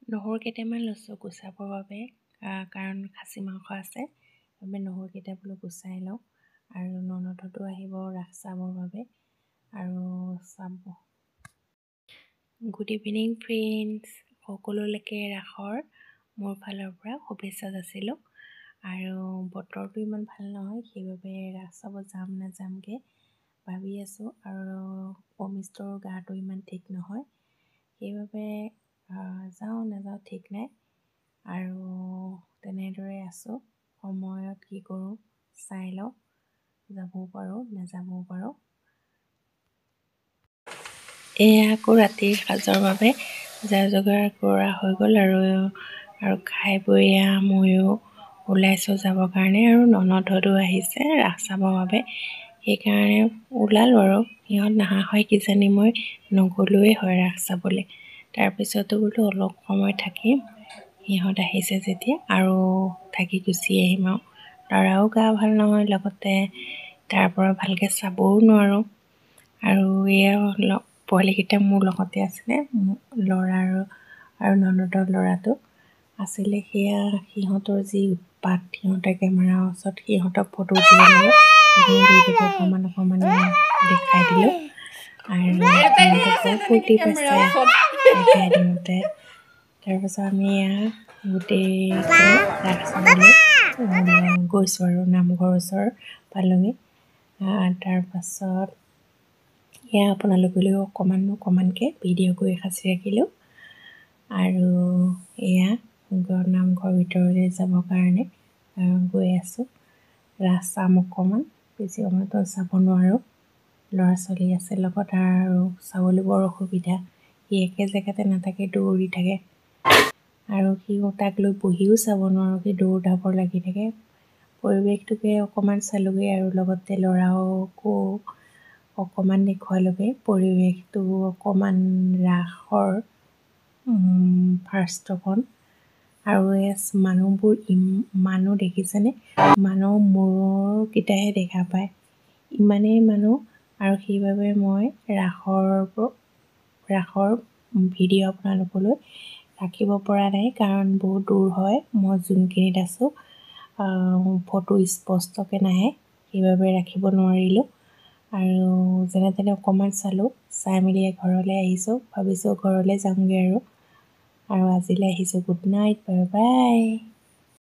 নহৰু কেইটামান লৈছোঁ গুচাবৰ বাবে কাৰণ খাচী মাংস আছে সেইবাবে নহৰুকেইটা বোলো গুচাই লওঁ আৰু ননদহঁতো আহিব ৰাস চাবৰ বাবে আৰু চাব। গুড ইভিনিং ফ্ৰেণ্ডছ, সকলোলৈকে ৰাসৰ মোৰ ফালৰ পৰা শুভেচ্ছা যাচিলোঁ। আৰু বতৰটো ইমান ভাল নহয় সেইবাবে ৰাস চাব যাম নাযামকৈ ভাবি আছোঁ আৰু অমিষ্টৰ গাটো ইমান ঠিক নহয় সেইবাবে যাওঁ নাযাওঁ ঠিক নাই আৰু তেনেদৰে আছোঁ। সময়ত কি কৰোঁ চাই লওঁ, যাবও পাৰোঁ নাযাবও পাৰোঁ। এয়া আকৌ ৰাতিৰ সাজৰ বাবে যা যোগাৰ কৰা হৈ গ'ল আৰু খাই বৈ ময়ো ওলাইছোঁ যাবৰ কাৰণে আৰু ননদহঁতো আহিছে ৰাস চাবৰ বাবে সেইকাৰণে ওলালোঁ আৰু সিহঁত নহা হয় কিজানি মই নগ'লোৱেই হয় ৰাস চাবলৈ। তাৰপিছতো বোলো অলপ সময় থাকিম সিহঁত আহিছে যেতিয়া আৰু থাকি গুচি আহিম আৰু ল'ৰাও গা ভাল নহয় লগতে তাৰপৰা ভালকৈ চাবও নোৱাৰোঁ আৰু এয়া পোৱালিকেইটা মোৰ লগতে আছিলে ল'ৰা আৰু ননদৰ ল'ৰাটো আছিলে। সেয়া সিহঁতৰ যি উৎপাত, সিহঁতে কেমেৰাৰ ওচৰত সিহঁতক ফটো উঠিব লাগে সেইকাৰণে দুইটাকে অকণমান দেখাই দিলোঁ আৰু সিহঁতে বৰ ফূৰ্তি পাইছে দেখাই দিওঁতে। তাৰপাছত আমি গোটেইখিনি ৰাস চাবলৈ গৈছোঁ আৰু নামঘৰৰ ওচৰ পালোঁগৈ। তাৰপাছত এয়া আপোনালোকলৈও অকণমানকৈ ভিডিঅ' কৰি সাঁচি ৰাখিলোঁ আৰু এয়া নামঘৰ ভিতৰলৈ যাবৰ কাৰণে গৈ আছোঁ। ৰাস চাম অকণমান, বেছি সময়তো চাব নোৱাৰোঁ, ল'ৰা ছোৱালী আছে লগত আৰু চাবলৈ বৰ অসুবিধা। সি একে জেগাতে নাথাকে, দৌৰি থাকে আৰু তাক লৈ বহিও চাব নোৱাৰোঁ, সি দৌৰ ধাপৰ লাগি থাকে। পৰিৱেশটোকে অকণমান চালোঁগৈ আৰু লগতে ল'ৰাকো অকণমান দেখুৱালোঁগৈ পৰিৱেশটো অকণমান ৰাসৰ ফাৰ্ষ্টখন আৰু মানুহবোৰ মানুহ দেখিছেনে, মানুহ মূৰকেইটাহে দেখা পায় ইমানেই মানুহ আৰু সেইবাবে মই ৰাসৰ ভিডিঅ' আপোনালোকলৈ ৰাখিব পৰা নাই কাৰণ বহুত দূৰ হয়, মই যোনখিনিত আছোঁ ফটো স্পষ্টকৈ নাহে সেইবাবে ৰাখিব নোৱাৰিলোঁ আৰু যেনে তেনে অকণমান চালোঁ, চাই মেলি ঘৰলৈ আহিছোঁ, ভাবিছোঁ ঘৰলৈ যামগৈ আৰু আজিলৈ আহিছোঁ। Good night, bye bye.